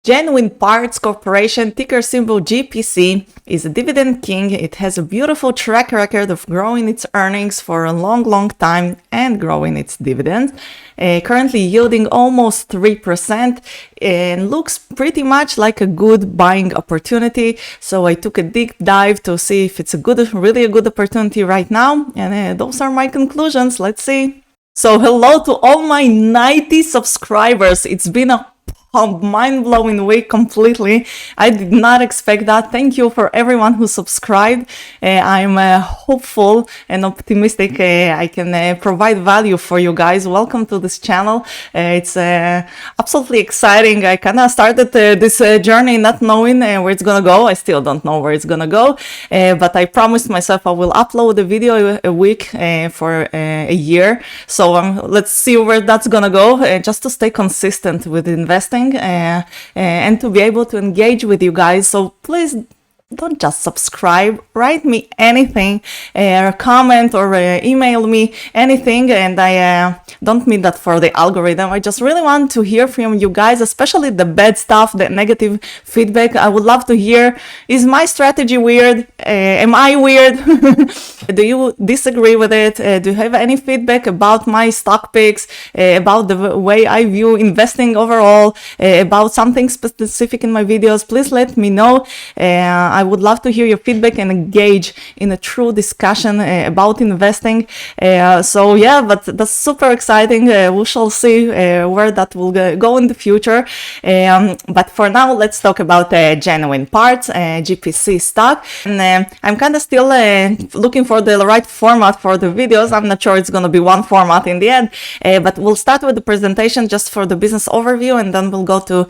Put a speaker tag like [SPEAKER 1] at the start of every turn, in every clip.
[SPEAKER 1] Genuine Parts Corporation, ticker symbol GPC, is a dividend king. It has a beautiful track record of growing its earnings for a long time and growing its dividends. Currently yielding almost 3% and looks pretty much like a good buying opportunity. So I took a deep dive to see if it's really a good opportunity right now. And those are my conclusions. Let's see. So hello to all my 90 subscribers. It's been a mind-blowing week completely. I did not expect that. Thank you for everyone who subscribed. I'm hopeful and optimistic I can provide value for you guys. Welcome to this channel. It's absolutely exciting. I kind of started this journey not knowing where it's gonna go. I still don't know where it's gonna go, but I promised myself I will upload a video a week for a year. So let's see where that's gonna go, just to stay consistent with investing and to be able to engage with you guys. So please don't just subscribe, write me anything, comment or email me anything, and I don't mean that for the algorithm. I just really want to hear from you guys, especially the bad stuff, the negative feedback. I would love to hear, is my strategy weird? Am I weird? Do you disagree with it? Do you have any feedback about my stock picks, about the way I view investing overall, about something specific in my videos? Please let me know. I would love to hear your feedback and engage in a true discussion about investing. So yeah, but that's super exciting. We shall see where that will go in the future. But for now, let's talk about Genuine Parts, GPC stock. And I'm kind of still looking for the right format for the videos. I'm not sure it's going to be one format in the end, but we'll start with the presentation just for the business overview, and then we'll go to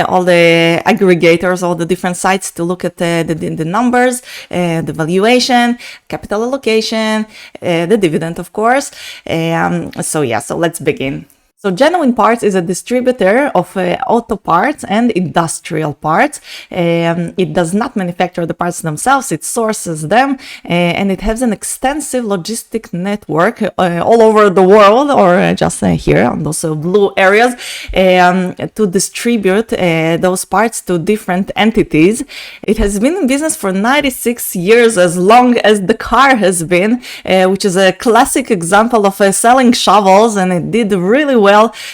[SPEAKER 1] all the aggregators, all the different sites to look at the numbers, the valuation, capital allocation, the dividend, of course. So let's begin. So Genuine Parts is a distributor of auto parts and industrial parts. It does not manufacture the parts themselves, it sources them, and it has an extensive logistic network all over the world, or just here on those blue areas, to distribute those parts to different entities. It has been in business for 96 years, as long as the car has been, which is a classic example of selling shovels, and it did really well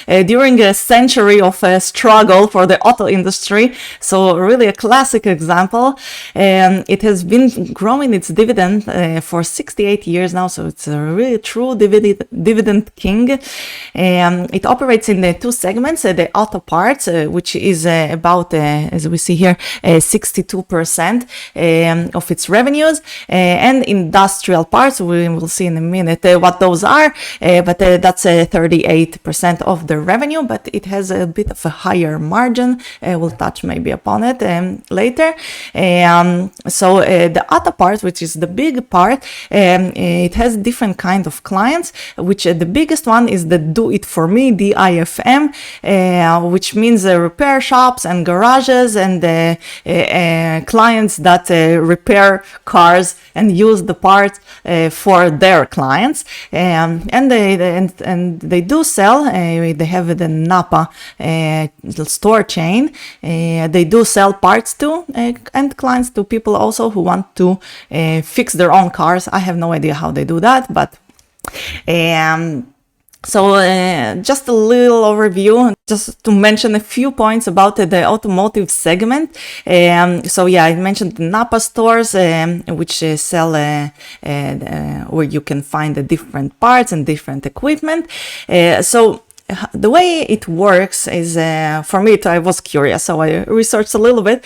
[SPEAKER 1] during a century of struggle for the auto industry. So really a classic example. It has been growing its dividend for 68 years now, so it's a really true dividend king. It operates in the two segments, the auto parts, which is about, as we see here, 62% of its revenues, and industrial parts. We will see in a minute what those are, but that's 38% of the revenue, but it has a bit of a higher margin. We'll touch maybe upon it later. So the auto part, which is the big part, it has different kind of clients, which the biggest one is the do-it-for-me, DIFM, which means repair shops and garages and clients that repair cars and use the parts for their clients, and they do sell. They have the Napa store chain. They do sell parts to and clients to people also who want to fix their own cars. I have no idea how they do that, but so just a little overview, just to mention a few points about the automotive segment. So yeah, I mentioned the Napa stores, which sell where you can find the different parts and different equipment. So the way it works is, for me, I was curious, so I researched a little bit.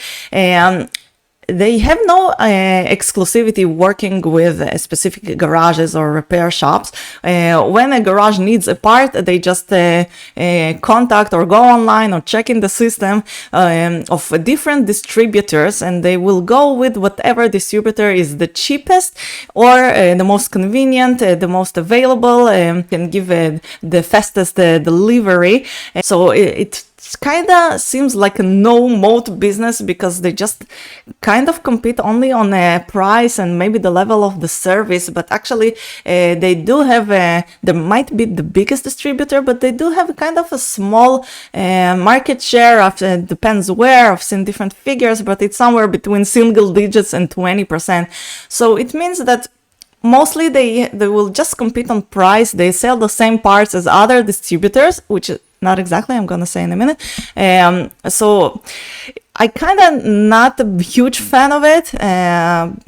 [SPEAKER 1] They have no exclusivity working with specific garages or repair shops. When a garage needs a part, they just contact or go online or check in the system of different distributors, and they will go with whatever distributor is the cheapest or the most convenient, the most available, can give the fastest delivery. So it kind of seems like a no moat business because they just kind of compete only on a price and maybe the level of the service, but actually they do have they might be the biggest distributor, but they do have kind of a small market share of depends where. I've seen different figures, but it's somewhere between single digits and 20%. So it means that mostly they will just compete on price. They sell the same parts as other distributors, which is not exactly, I'm gonna say in a minute. So I kind of not a huge fan of it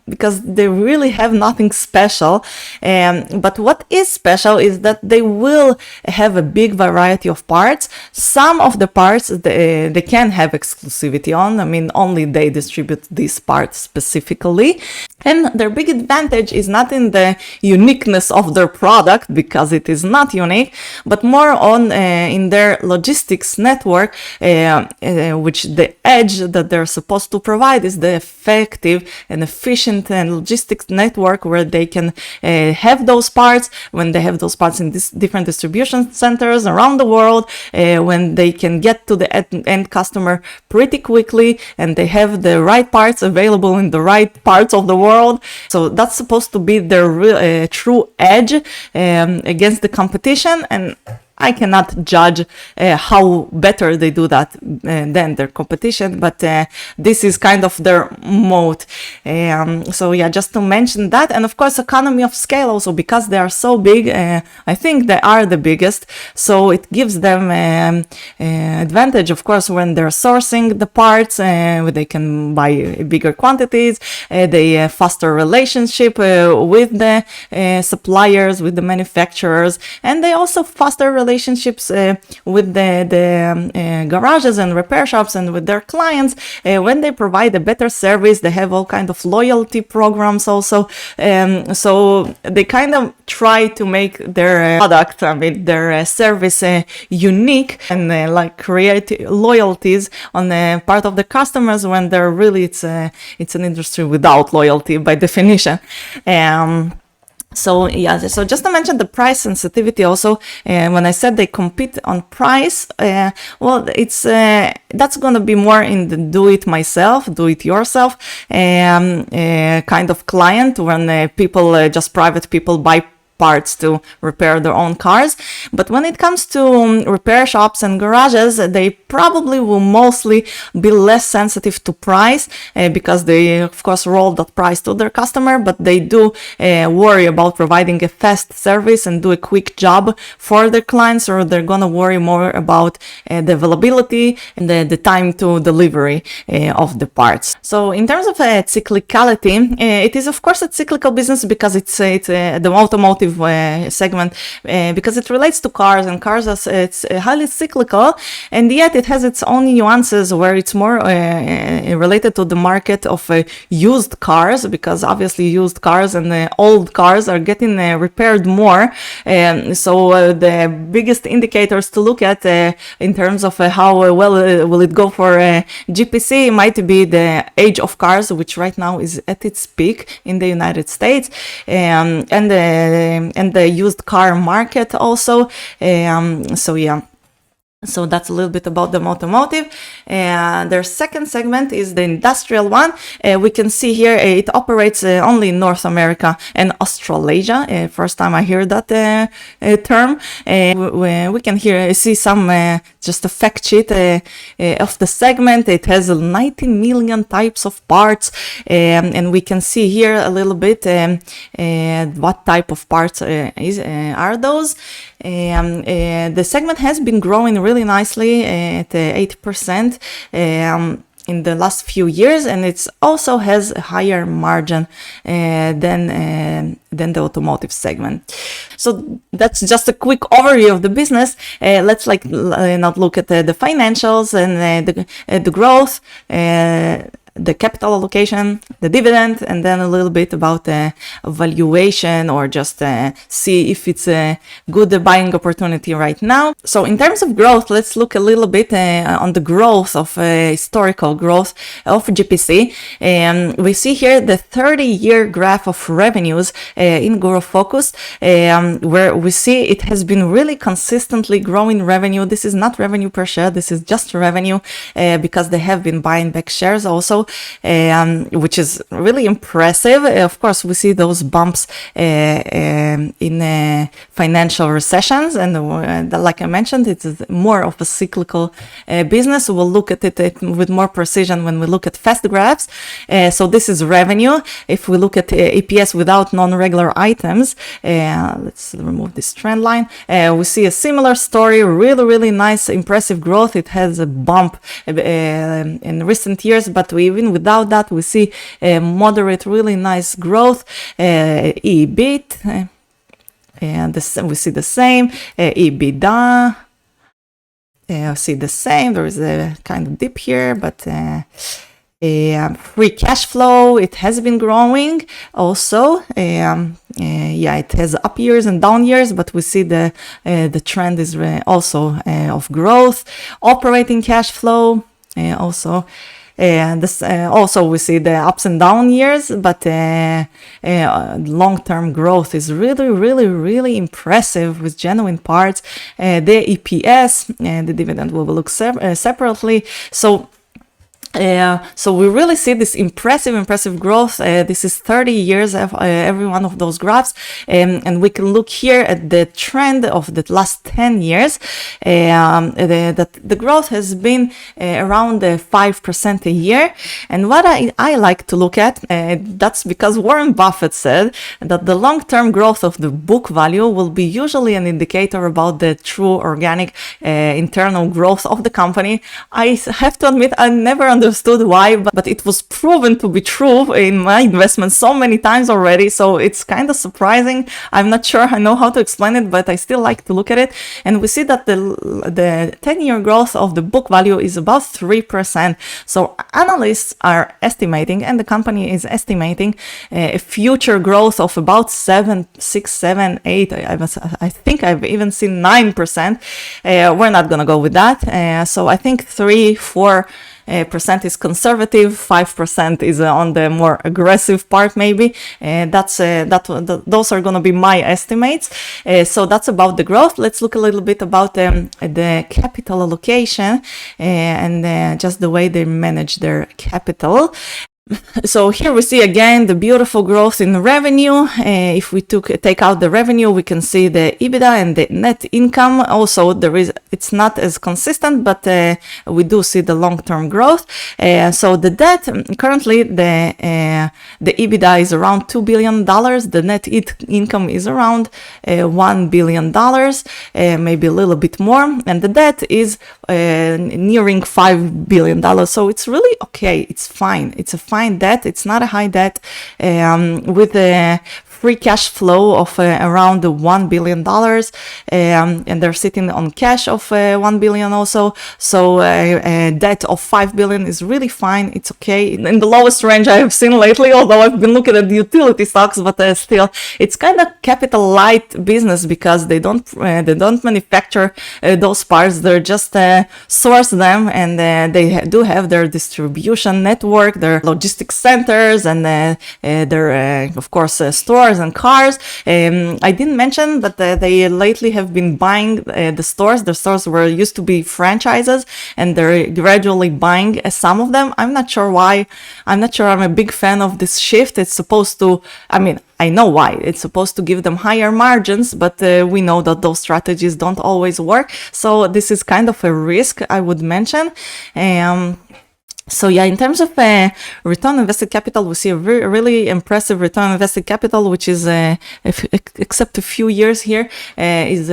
[SPEAKER 1] because they really have nothing special. But what is special is that they will have a big variety of parts. Some of the parts they can have exclusivity on. I mean, only they distribute these parts specifically. And their big advantage is not in the uniqueness of their product, because it is not unique, but more on in their logistics network, which the edge that they're supposed to provide is the effective and efficient and logistics network where they can have those parts, when they have those parts in these different distribution centers around the world, when they can get to the end customer pretty quickly, and they have the right parts available in the right parts of the world. So that's supposed to be their true edge against the competition, and I cannot judge how better they do that than their competition, but this is kind of their moat. So yeah, just to mention that. And of course, economy of scale also, because they are so big, I think they are the biggest. So it gives them advantage, of course, when they're sourcing the parts, they can buy bigger quantities, they faster relationship with the suppliers, with the manufacturers, and they also faster relationships with the garages and repair shops and with their clients. When they provide a better service, they have all kind of loyalty programs also. So they kind of try to make their product, I mean, their service unique, and like create loyalties on the part of the customers, when they're really, it's an industry without loyalty by definition. So yeah, so just to mention the price sensitivity also, when I said they compete on price, well, it's that's going to be more in the do it yourself kind of client, when people, just private people, buy parts to repair their own cars. But when it comes to repair shops and garages, they probably will mostly be less sensitive to price, because they of course roll that price to their customer, but they do worry about providing a fast service and do a quick job for their clients, or they're gonna worry more about the availability and the time to delivery of the parts. So in terms of cyclicality, it is of course a cyclical business, because it's the automotive segment, because it relates to cars, and cars it's highly cyclical, and yet it has its own nuances where it's more related to the market of used cars, because obviously used cars and old cars are getting repaired more. So the biggest indicators to look at in terms of how well will it go for GPC might be the age of cars, which right now is at its peak in the United States, and the used car market also. So yeah. So that's a little bit about the automotive. Their second segment is the industrial one. We can see here it operates only in North America and Australasia. First time I hear that term. We can see some just a fact sheet of the segment. It has 19 million types of parts, and we can see here a little bit what type of parts are those. The segment has been growing really nicely at 8% in the last few years, and it also has a higher margin than the automotive segment. So that's just a quick overview of the business. Let's not look at the financials and the growth. the capital allocation, the dividend, and then a little bit about the valuation, or just see if it's a good buying opportunity right now. So in terms of growth, let's look a little bit on the growth of historical growth of GPC. We see here the 30-year graph of revenues in Growth Focus, where we see it has been really consistently growing revenue. This is not revenue per share, this is just revenue, because they have been buying back shares also, which is really impressive. Of course, we see those bumps in financial recessions, and like I mentioned, it's more of a cyclical business. We'll look at it with more precision when we look at fast graphs. So this is revenue. If we look at EPS without non-regular items, let's remove this trend line, we see a similar story, really nice, impressive growth. It has a bump in recent years, but even without that, we see moderate, really nice growth. EBIT, and we see the same. EBITDA, see the same. There is a kind of dip here, but free cash flow, it has been growing also. It has up years and down years, but we see the trend is also of growth. Operating cash flow also. This also we see the ups and down years, but long-term growth is really impressive with genuine parts. The EPS and the dividend will look separately. So we really see this impressive growth. This is 30 years of every one of those graphs, and we can look here at the trend of the last 10 years. The growth has been around 5% a year, and what I like to look at, that's because Warren Buffett said that the long-term growth of the book value will be usually an indicator about the true organic internal growth of the company. I have to admit, I never understood why, but it was proven to be true in my investments so many times already, so it's kind of surprising. I'm not sure I know how to explain it, but I still like to look at it, and we see that the 10-year growth of the book value is about 3%. So analysts are estimating, and the company is estimating, a future growth of about 7, 6, 7, 8. I think I've even seen 9%. We're not gonna go with that. So I think 3, 4% is conservative, 5% is on the more aggressive part, maybe. Those are going to be my estimates. So that's about the growth. Let's look a little bit about the capital allocation and just the way they manage their capital. So here we see again the beautiful growth in revenue. If we take out the revenue, we can see the EBITDA and the net income. Also, it's not as consistent, but we do see the long-term growth. So the debt, currently the EBITDA is around $2 billion. The net income is around $1 billion, maybe a little bit more. And the debt is nearing $5 billion. So it's really okay. It's fine. It's a fine debt. It's not a high debt, with a free cash flow of around $1 billion, and they're sitting on cash of $1 billion also. So a debt of $5 billion is really fine. It's okay, in the lowest range I have seen lately, although I've been looking at the utility stocks, but still it's kind of capital light business, because they don't manufacture those parts. They're just source them, and they do have their distribution network, their logistics centers, and their of course stores and cars. I didn't mention that they lately have been buying the stores. The stores used to be franchises, and they're gradually buying some of them. I'm not sure why. I'm not sure I'm a big fan of this shift. It's supposed to, I know why. It's supposed to give them higher margins, but we know that those strategies don't always work. So this is kind of a risk, I would mention. So yeah, in terms of return on invested capital, we see a really impressive return on invested capital, which is, except a few years here, is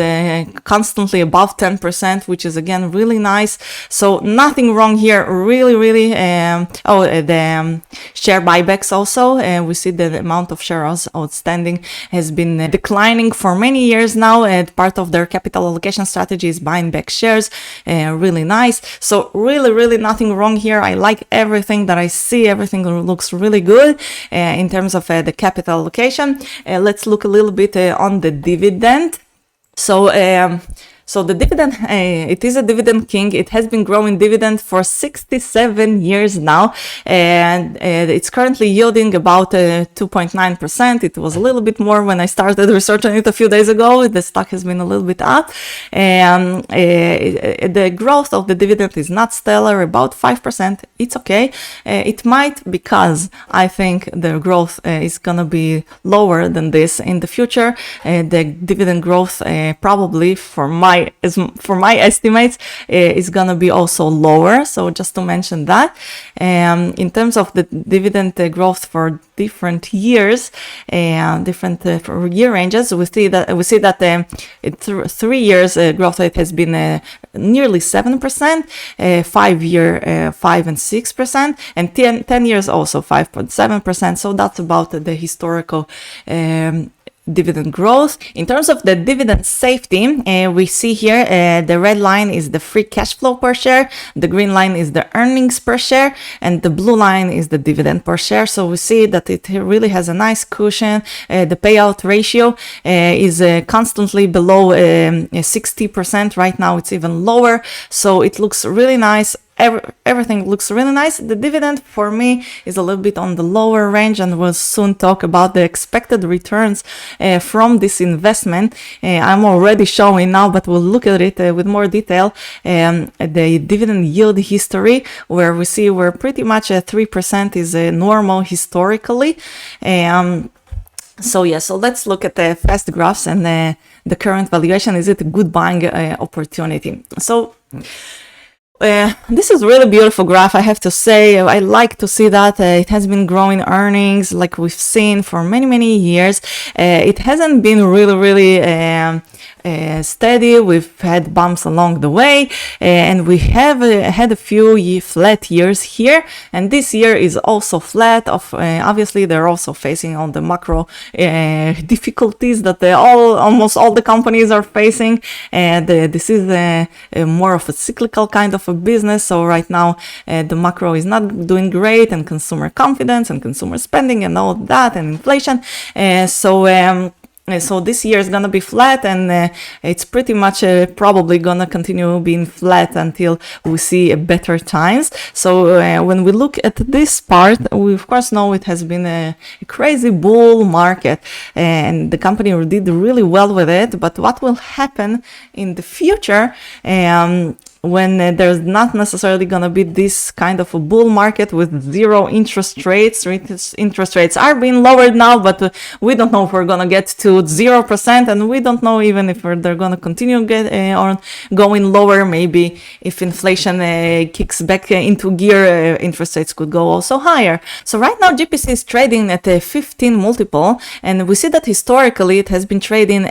[SPEAKER 1] constantly above 10%, which is again really nice. So nothing wrong here, really. The share buybacks also, we see the amount of shares outstanding has been declining for many years now, and part of their capital allocation strategy is buying back shares. Really nice. So really nothing wrong here. I like like everything that I see. Everything looks really good in terms of the capital allocation. Let's look a little bit on the dividend. So the dividend, it is a dividend king. It has been growing dividend for 67 years now, and it's currently yielding about 2.9%. It was a little bit more when I started researching it a few days ago. The stock has been a little bit up, and the growth of the dividend is not stellar, about 5%. It's okay. It might, because I think the growth is gonna be lower than this in the future. The dividend growth probably for my estimates is gonna be also lower. So just to mention that, in terms of the dividend growth for different years and different year ranges, we see that 3 years growth rate has been nearly 7%, 5 year 5 and 6%, and 10 years also 5.7%. So that's about the historical dividend growth. In terms of the dividend safety, we see here the red line is the free cash flow per share, the green line is the earnings per share, and the blue line is the dividend per share. So we see that it really has a nice cushion. The payout ratio is constantly below 60%. Right now it's even lower, so it looks really nice. Everything looks really nice. The dividend for me is a little bit on the lower range, and we'll soon talk about the expected returns from this investment. I'm already showing now, but we'll look at it with more detail. The dividend yield history, where we see where pretty much 3% is normal historically. So let's look at the fast graphs and the current valuation. Is it a good buying opportunity? So this is really beautiful graph, I have to say. I like to see that it has been growing earnings like we've seen for many years. It hasn't been really steady. We've had bumps along the way, and we have had a few flat years here, and this year is also flat. Obviously they're also facing all the macro difficulties that almost all the companies are facing, and this is more of a cyclical kind of a business. So right now the macro is not doing great, and consumer confidence and consumer spending and all that, and inflation. So this year is gonna be flat, and it's pretty much probably gonna continue being flat until we see better times. So when we look at this part, we of course know it has been a crazy bull market, and the company did really well with it. But what will happen in the future when there's not necessarily going to be this kind of a bull market with zero interest rates? Interest rates are being lowered now, but we don't know if we're going to get to 0%, and we don't know even if they're going to continue on going lower. Maybe if inflation kicks back into gear, interest rates could go also higher. So right now GPC is trading at a 15 multiple, and we see that historically it has been trading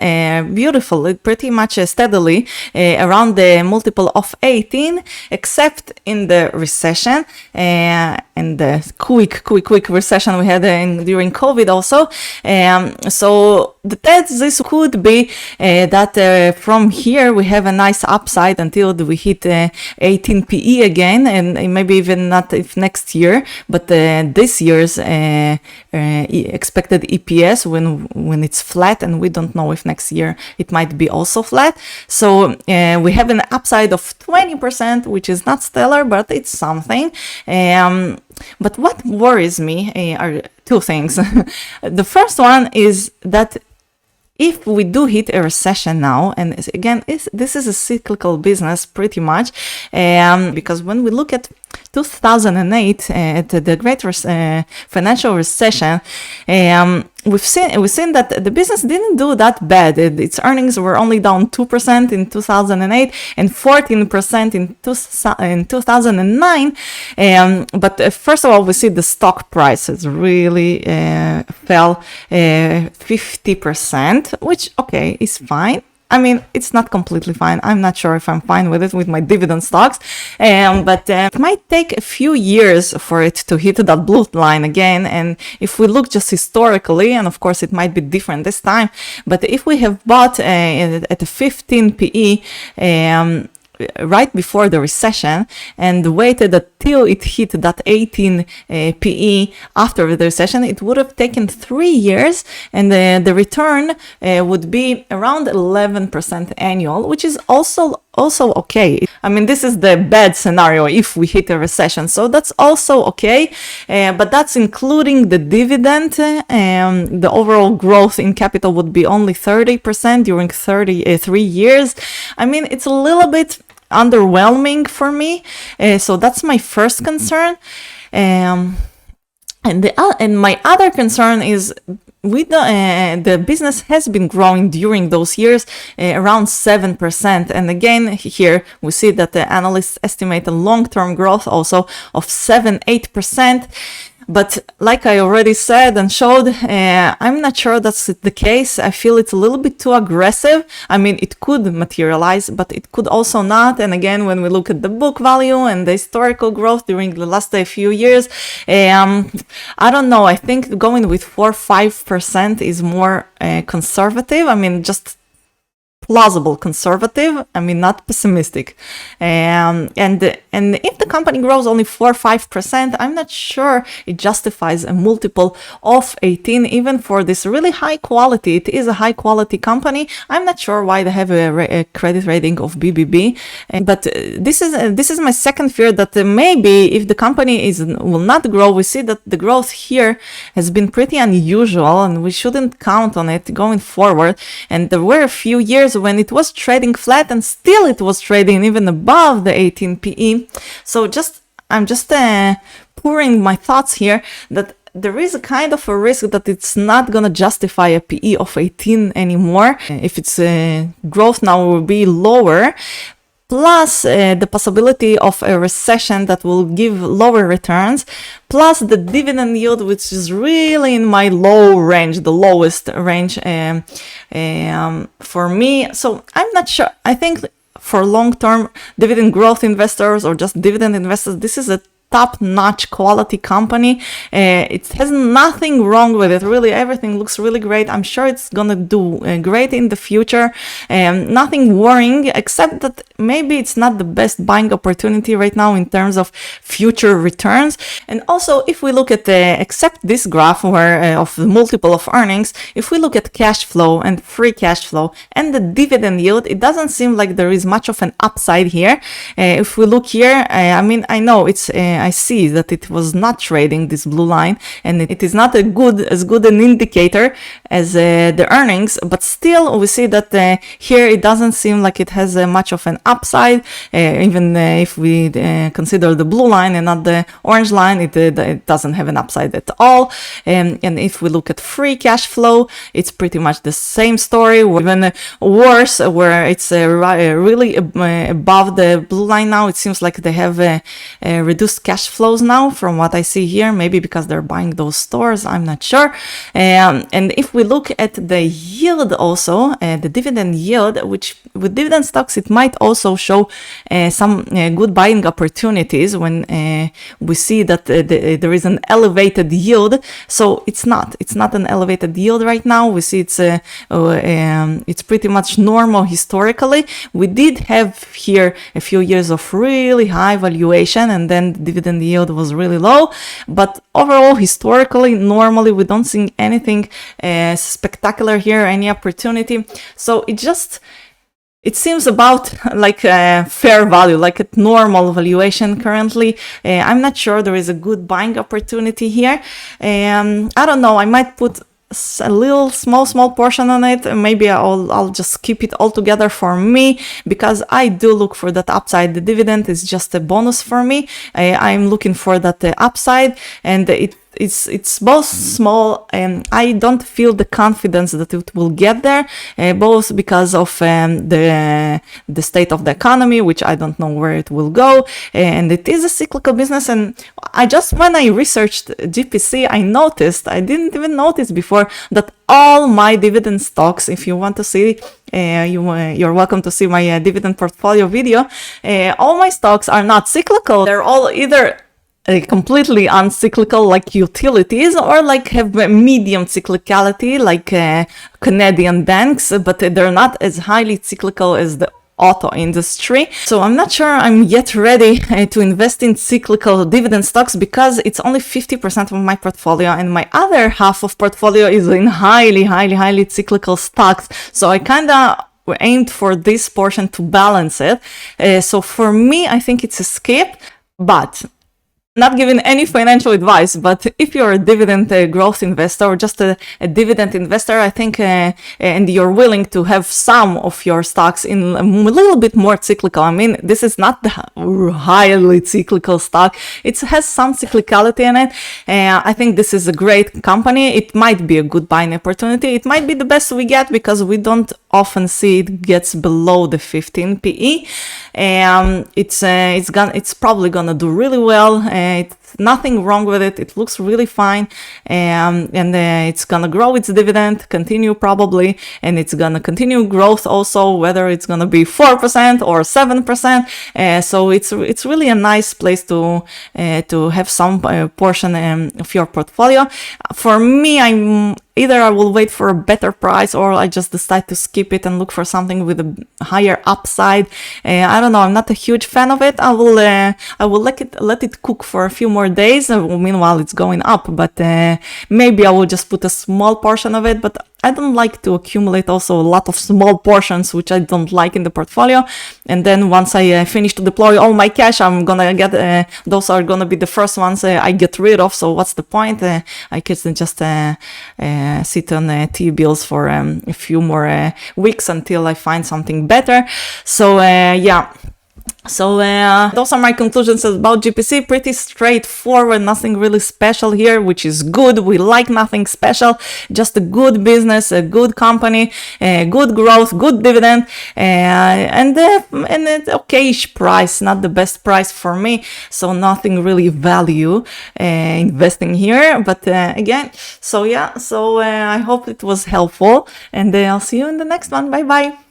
[SPEAKER 1] beautifully, pretty much steadily around the multiple of 18, except in the recession and the quick recession we had during COVID also. So this could be that from here we have a nice upside until we hit 18 PE again, and maybe even not if next year, but this year's expected EPS when it's flat, and we don't know if next year it might be also flat. So we have an upside of 20%, which is not stellar, but it's something. But what worries me are two things. The first one is that if we do hit a recession now, and again, this is a cyclical business pretty much, because when we look at 2008, at the great financial recession, we've seen that the business didn't do that bad. Its earnings were only down 2% in 2008 and 14% in 2009. But first of all, we see the stock prices really fell 50%, which, okay, is fine. I mean, it's not completely fine. I'm not sure if I'm fine with it with my dividend stocks, but it might take a few years for it to hit that blue line again. And if we look just historically, and of course it might be different this time, but if we have bought at a 15 PE, right before the recession and waited until it hit that 18 PE after the recession, it would have taken 3 years, and the return would be around 11% annual, which is also okay. I mean, this is the bad scenario if we hit a recession, so that's also okay, but that's including the dividend. The overall growth in capital would be only 30% during 3 years. I mean, it's a little bit underwhelming for me, so that's my first concern. And my other concern is the business has been growing during those years around 7%. And again, here we see that the analysts estimate a long-term growth also of 7-8%. But like I already said and showed, I'm not sure that's the case. I feel it's a little bit too aggressive. I mean, it could materialize, but it could also not. And again, when we look at the book value and the historical growth during the last few years, I don't know. I think going with 4-5% is more conservative. I mean, just plausible conservative. I mean, not pessimistic. And if the company grows only 4-5%, I'm not sure it justifies a multiple of 18, even for this really high quality. It is a high quality company. I'm not sure why they have a credit rating of BBB. But this is my second fear, that maybe if the company will not grow, we see that the growth here has been pretty unusual, and we shouldn't count on it going forward. And there were a few years when it was trading flat, and still it was trading even above the 18 PE. So I'm just pouring my thoughts here that there is a kind of a risk that it's not going to justify a PE of 18 anymore. If its growth now will be lower, plus the possibility of a recession that will give lower returns, plus the dividend yield, which is really in my low range, the lowest range for me. So I'm not sure. I think for long-term dividend growth investors or just dividend investors, this is a top-notch quality company. It has nothing wrong with it. Really, everything looks really great. I'm sure it's gonna do great in the future. Nothing worrying, except that maybe it's not the best buying opportunity right now in terms of future returns. And also, if we look at except this graph where of the multiple of earnings, if we look at cash flow and free cash flow and the dividend yield, it doesn't seem like there is much of an upside here. If we look here, I mean, I know it's I see that it was not trading this blue line, and it is not as good an indicator as the earnings, but still we see that here it doesn't seem like it has much of an upside, even if we consider the blue line and not the orange line, it doesn't have an upside at all. And if we look at free cash flow, it's pretty much the same story, even worse, where it's really above the blue line now. It seems like they have reduced cash flows now from what I see here, maybe because they're buying those stores, I'm not sure. And if we look at the yield also, the dividend yield, which with dividend stocks, it might also show some good buying opportunities when we see that there is an elevated yield. So it's not an elevated yield right now. We see it's pretty much normal historically. We did have here a few years of really high valuation, and then dividend yield was really low, but overall, historically, normally, we don't see anything spectacular here, any opportunity. So it seems about like a fair value, like a normal valuation currently. I'm not sure there is a good buying opportunity here. I don't know, I might put a little small portion on it. Maybe I'll just keep it all together for me, because I do look for that upside. The dividend is just a bonus for me. I'm looking for that upside, and it's both small, and I don't feel the confidence that it will get there, both because of the state of the economy, which I don't know where it will go, and it is a cyclical business. And when I researched GPC, I didn't even notice before that all my dividend stocks, if you want to see, you're welcome to see my dividend portfolio video, all my stocks are not cyclical. They're all either completely uncyclical like utilities, or like have medium cyclicality like Canadian banks, but they're not as highly cyclical as the auto industry. So I'm not sure I'm yet ready to invest in cyclical dividend stocks because it's only 50% of my portfolio, and my other half of portfolio is in highly cyclical stocks. So I kind of aimed for this portion to balance it. So for me, I think it's a skip, but not giving any financial advice, but if you're a dividend growth investor or just a dividend investor, I think, and you're willing to have some of your stocks in a little bit more cyclical. I mean, this is not the highly cyclical stock. It has some cyclicality in it. I think this is a great company. It might be a good buying opportunity. It might be the best we get because we don't often see it gets below the 15 PE. It's probably gonna do really well. It's nothing wrong with it. It looks really fine, and it's gonna grow its dividend, continue probably, and it's gonna continue growth also, whether it's gonna be 4% or 7%. So it's really a nice place to have some portion of your portfolio. For me, either I will wait for a better price or I just decide to skip it and look for something with a higher upside. I don't know. I'm not a huge fan of it. I will let it cook for a few more days. Meanwhile, it's going up, but maybe I will just put a small portion of it. But I don't like to accumulate also a lot of small portions, which I don't like in the portfolio. And then once I finish to deploy all my cash, I'm gonna get those are gonna be the first ones I get rid of. So what's the point? I can just sit on T-bills for a few more weeks until I find something better. So yeah. So those are my conclusions about GPC. Pretty straightforward, nothing really special here, which is good. We like nothing special, just a good business, a good company, good growth, good dividend, and an okayish price, not the best price for me. So nothing really value investing here. But again, so yeah, so I hope it was helpful, and I'll see you in the next one. Bye bye.